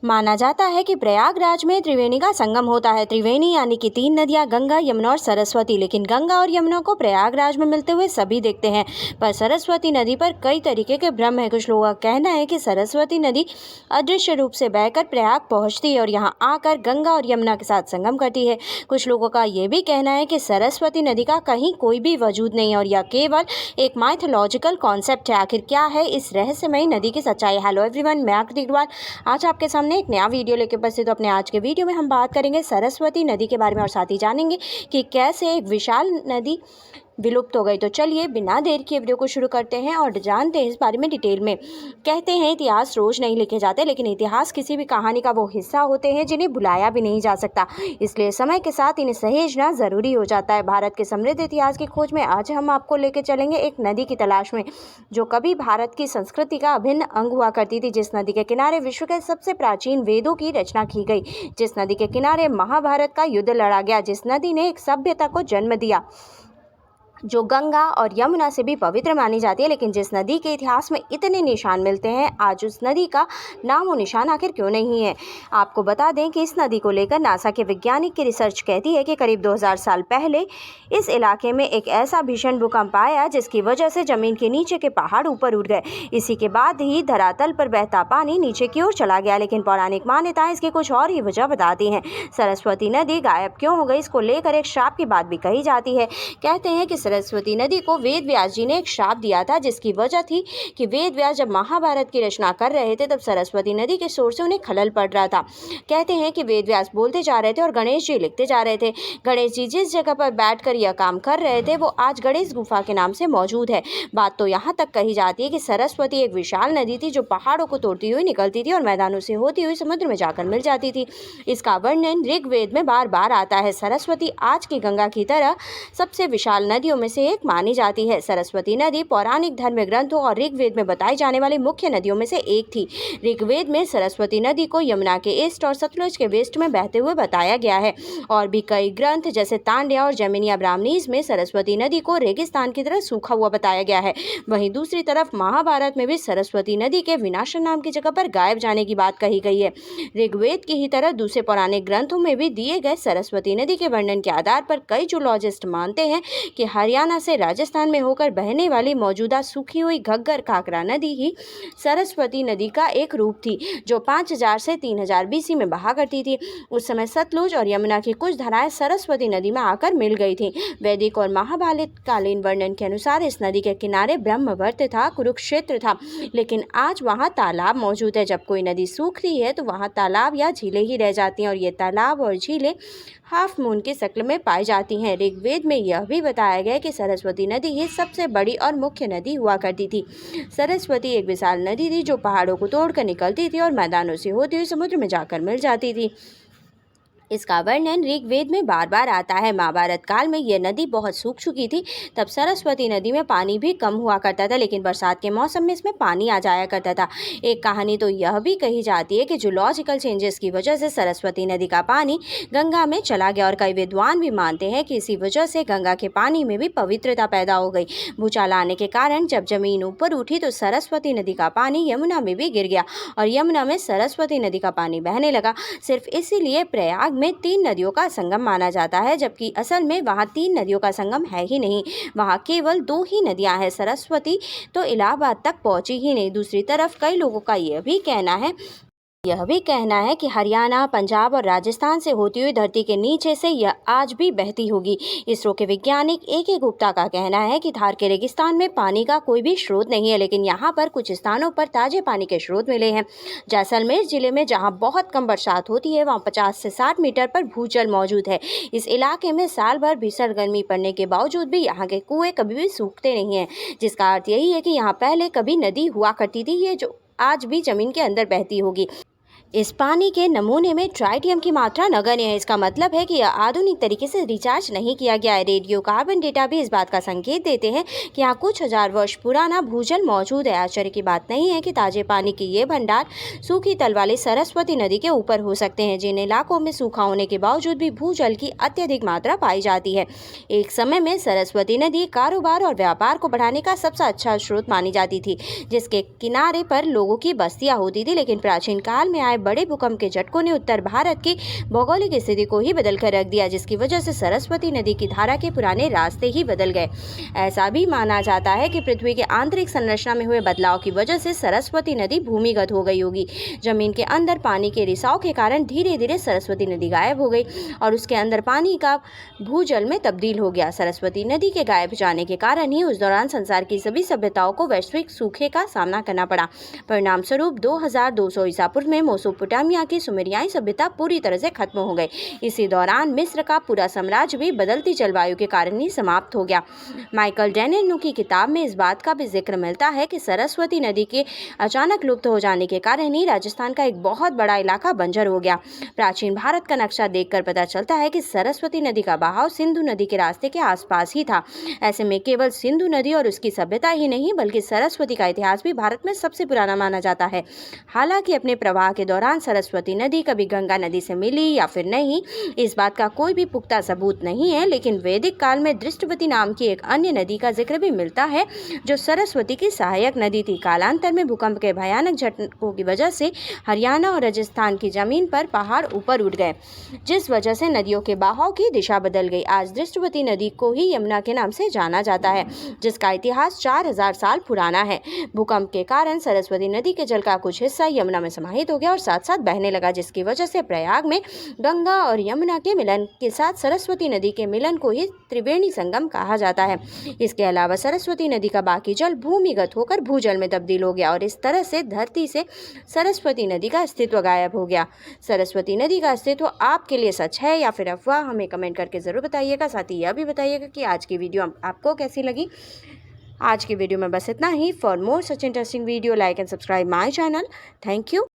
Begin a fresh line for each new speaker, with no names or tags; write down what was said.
माना जाता है कि प्रयागराज में त्रिवेणी का संगम होता है। त्रिवेणी यानी कि तीन नदियां, गंगा, यमुना और सरस्वती। लेकिन गंगा और यमुना को प्रयागराज में मिलते हुए सभी देखते हैं, पर सरस्वती नदी पर कई तरीके के भ्रम है। कुछ लोगों का कहना है कि सरस्वती नदी अदृश्य रूप से बहकर प्रयाग पहुंचती है और यहाँ आकर गंगा और यमुना के साथ संगम करती है। कुछ लोगों का ये भी कहना है कि सरस्वती नदी का कहीं कोई भी वजूद नहीं है और यह केवल एक माइथोलॉजिकल कॉन्सेप्ट है। आखिर क्या है इस रहस्यमयी नदी की सच्चाई? हेलो एवरीवन, मैं आकृति अग्रवाल आज आपके सामने एक नया वीडियो लेकर उपस्थित। तो अपने आज के वीडियो में हम बात करेंगे सरस्वती नदी के बारे में और साथ ही जानेंगे कि कैसे एक विशाल नदी विलुप्त हो गई। तो चलिए बिना देर किए वीडियो को शुरू करते हैं और जानते हैं इस बारे में डिटेल में। कहते हैं इतिहास रोज नहीं लिखे जाते, लेकिन इतिहास किसी भी कहानी का वो हिस्सा होते हैं जिन्हें भुलाया भी नहीं जा सकता, इसलिए समय के साथ इन्हें सहेजना जरूरी हो जाता है। भारत के समृद्ध इतिहास की खोज में आज हम आपको लेकर चलेंगे एक नदी की तलाश में जो कभी भारत की संस्कृति का अभिन्न अंग हुआ करती थी। जिस नदी के किनारे विश्व के सबसे प्राचीन वेदों की रचना की गई, जिस नदी के किनारे महाभारत का युद्ध लड़ा गया, जिस नदी ने एक सभ्यता को जन्म दिया जो गंगा और यमुना से भी पवित्र मानी जाती है। लेकिन जिस नदी के इतिहास में इतने निशान मिलते हैं, आज उस नदी का नाम और निशान आखिर क्यों नहीं है? आपको बता दें कि इस नदी को लेकर नासा के वैज्ञानिक की रिसर्च कहती है कि करीब 2000 साल पहले इस इलाके में एक ऐसा भीषण भूकंप आया जिसकी वजह से जमीन के नीचे के पहाड़ ऊपर उठ गए। इसी के बाद ही धरातल पर बहता पानी नीचे की ओर चला गया। लेकिन पौराणिक मान्यताएं इसकी कुछ और ही वजह बताती हैं। सरस्वती नदी गायब क्यों हो गई, इसको लेकर एक श्राप की बात भी कही जाती है। कहते हैं कि सरस्वती नदी को वेद व्यास जी ने एक श्राप दिया था, जिसकी वजह थी कि वेद व्यास जब महाभारत की रचना कर रहे थे तब सरस्वती नदी के शोर से उन्हें खलल पड़ रहा था। कहते हैं कि वेद व्यास बोलते जा रहे थे और गणेश जी लिखते जा रहे थे। गणेश जी जिस जगह पर बैठकर यह काम कर रहे थे वो आज गणेश गुफा के नाम से मौजूद है। बात तो यहाँ तक कही जाती है कि सरस्वती एक विशाल नदी थी जो पहाड़ों को तोड़ती हुई निकलती थी और मैदानों से होती हुई समुद्र में जाकर मिल जाती थी। इसका वर्णन ऋग्वेद में बार बार आता है। सरस्वती आज की गंगा की तरह सबसे विशाल नदियों में से एक मानी जाती है। सरस्वती नदी पौराणिक धर्म ग्रंथों और ऋग्वेद में बताई जाने वाली मुख्य नदियों में से एक थी। ऋग्वेद में सरस्वती नदी को यमुना के ईस्ट और सतलुज के वेस्ट में बहते हुए बताया गया है। और भी कई ग्रंथ जैसे तांड्या और जैमिनिया ब्राह्मणीज में सरस्वती नदी को रेगिस्तान की तरह सूखा हुआ बताया गया है। वहीं दूसरी तरफ महाभारत में भी सरस्वती नदी के विनाशन नाम की जगह पर गायब जाने की बात कही गई है। ऋग्वेद की ही तरह दूसरे पौराणिक ग्रंथों में भी दिए गए सरस्वती नदी के वर्णन के आधार पर कई जूलॉजिस्ट मानते हैं कि हरियाणा से राजस्थान में होकर बहने वाली मौजूदा सूखी हुई घग्गर काकरा नदी ही सरस्वती नदी का एक रूप थी, जो 5000 से 3000 बीसी में बहा करती थी। उस समय सतलुज और यमुना की कुछ धाराएं सरस्वती नदी में आकर मिल गई थी। वैदिक और महाभारत कालीन वर्णन के अनुसार इस नदी के किनारे ब्रह्मवर्त था, कुरुक्षेत्र था, लेकिन आज वहाँ तालाब मौजूद है। जब कोई नदी सूखती है तो वहाँ तालाब या झीलें ही रह जाती हैं और ये तालाब और झीलें हाफ मून की शक्ल में पाई जाती हैं। ऋग्वेद में यह भी बताया गया कि सरस्वती नदी ही सबसे बड़ी और मुख्य नदी हुआ करती थी। सरस्वती एक विशाल नदी थी जो पहाड़ों को तोड़कर निकलती थी और मैदानों से होती हुई समुद्र में जाकर मिल जाती थी। इसका वर्णन ऋग्वेद में बार बार आता है। महाभारत काल में यह नदी बहुत सूख चुकी थी, तब सरस्वती नदी में पानी भी कम हुआ करता था, लेकिन बरसात के मौसम में इसमें पानी आ जाया करता था। एक कहानी तो यह भी कही जाती है कि जूलॉजिकल चेंजेस की वजह से सरस्वती नदी का पानी गंगा में चला गया और कई विद्वान भी मानते हैं कि इसी वजह से गंगा के पानी में भी पवित्रता पैदा हो गई। भूचाल आने के कारण जब जमीन ऊपर उठी तो सरस्वती नदी का पानी यमुना में भी गिर गया और यमुना में सरस्वती नदी का पानी बहने लगा। सिर्फ इसीलिए प्रयाग में 3 नदियों का संगम माना जाता है, जबकि असल में वहाँ 3 नदियों का संगम है ही नहीं। वहाँ केवल 2 ही नदियाँ हैं। सरस्वती तो इलाहाबाद तक पहुँची ही नहीं। दूसरी तरफ कई लोगों का यह भी कहना है कि हरियाणा, पंजाब और राजस्थान से होती हुई धरती के नीचे से यह आज भी बहती होगी। इसरो के वैज्ञानिक A.K. गुप्ता का कहना है कि थार के रेगिस्तान में पानी का कोई भी स्रोत नहीं है, लेकिन यहाँ पर कुछ स्थानों पर ताजे पानी के स्रोत मिले हैं। जैसलमेर जिले में जहाँ बहुत कम बरसात होती है वहाँ 50 से 60 मीटर पर भूजल मौजूद है। इस इलाके में साल भर भीषण गर्मी पड़ने के बावजूद भी यहाँ के कुएं कभी भी सूखते नहीं हैं, जिसका अर्थ यही है कि यहाँ पहले कभी नदी हुआ करती थी, ये जो आज भी जमीन के अंदर बहती होगी। इस पानी के नमूने में ट्राइटियम की मात्रा नगण्य है। इसका मतलब है कि यह आधुनिक तरीके से रिचार्ज नहीं किया गया है। रेडियो कार्बन डेटा भी इस बात का संकेत देते हैं कि यहाँ कुछ हजार वर्ष पुराना भूजल मौजूद है। आश्चर्य की बात नहीं है कि ताजे पानी के ये भंडार सूखी तल वाली सरस्वती नदी के ऊपर हो सकते हैं, जिन इलाकों में सूखा होने के बावजूद भी भूजल की अत्यधिक मात्रा पाई जाती है। एक समय में सरस्वती नदी कारोबार और व्यापार को बढ़ाने का सबसे अच्छा स्रोत मानी जाती थी, जिसके किनारे पर लोगों की बस्तियाँ होती थी। लेकिन प्राचीन काल में आए बड़े भूकंप के झटकों ने उत्तर भारत की भौगोलिक स्थिति को ही बदल कर रख दिया, जिसकी वजह से सरस्वती नदी की धारा के पुराने रास्ते ही बदल गए। ऐसा भी माना जाता है कि पृथ्वी के आंतरिक संरचना में हुए बदलाव की वजह से सरस्वती नदी भूमिगत हो गई होगी। जमीन के अंदर पानी के रिसाव के कारण धीरे धीरे सरस्वती नदी गायब हो गई और उसके अंदर पानी का भूजल में तब्दील हो गया। सरस्वती नदी के गायब जाने के कारण ही उस दौरान संसार की सभी सभ्यताओं को वैश्विक सूखे का सामना करना पड़ा। परिणाम स्वरूप 2200 ईसा पूर्व में मेसोपोटामिया की सुमेरियाई सभ्यता पूरी तरह से खत्म हो गई। इसी दौरान मिस्र का पूरा साम्राज्य भी बदलती जलवायु के कारण ही समाप्त हो गया। माइकल डेनेनो की किताब में इस बात का भी जिक्र मिलता है कि सरस्वती नदी के अचानक लुप्त हो जाने के कारण ही राजस्थान का एक बहुत बड़ा इलाका बंजर हो गया। प्राचीन भारत का नक्शा देखकर पता चलता है कि सरस्वती नदी का बहाव सिंधु नदी के रास्ते के आसपास ही था। ऐसे में केवल सिंधु नदी और उसकी सभ्यता ही नहीं बल्कि सरस्वती का इतिहास भी भारत में सबसे पुराना माना जाता है। हालांकि अपने प्रवाह के दौरान सरस्वती नदी कभी गंगा नदी से मिली या फिर नहीं, इस बात का कोई भी पुख्ता सबूत नहीं है, लेकिन वैदिक काल में दृष्टवती नाम की एक अन्य नदी का जिक्र भी मिलता है जो सरस्वती की सहायक नदी थी। कालांतर में भूकंप के भयानक झटकों की वजह से हरियाणा और राजस्थान की जमीन पर पहाड़ ऊपर उठ गए, जिस वजह से नदियों के बहाव की दिशा बदल गई। आज दृष्टवती नदी को ही यमुना के नाम से जाना जाता है, जिसका इतिहास 4000 साल पुराना है। भूकंप के कारण सरस्वती नदी के जल का कुछ हिस्सा यमुना में समाहित हो गया और साथ साथ बहने लगा, जिसकी वजह से प्रयाग में गंगा और यमुना के मिलन के साथ सरस्वती नदी के मिलन को ही त्रिवेणी संगम कहा जाता है। इसके अलावा सरस्वती नदी का बाकी जल भूमिगत होकर भूजल में तब्दील हो गया और इस तरह से धरती से सरस्वती नदी का अस्तित्व गायब हो गया। सरस्वती नदी का अस्तित्व आपके लिए सच है या फिर अफवाह, हमें कमेंट करके ज़रूर बताइएगा। साथ ही यह भी बताइएगा कि आज की वीडियो आपको कैसी लगी। आज की वीडियो में बस इतना ही। For more such interesting video, like and subscribe my channel. Thank you.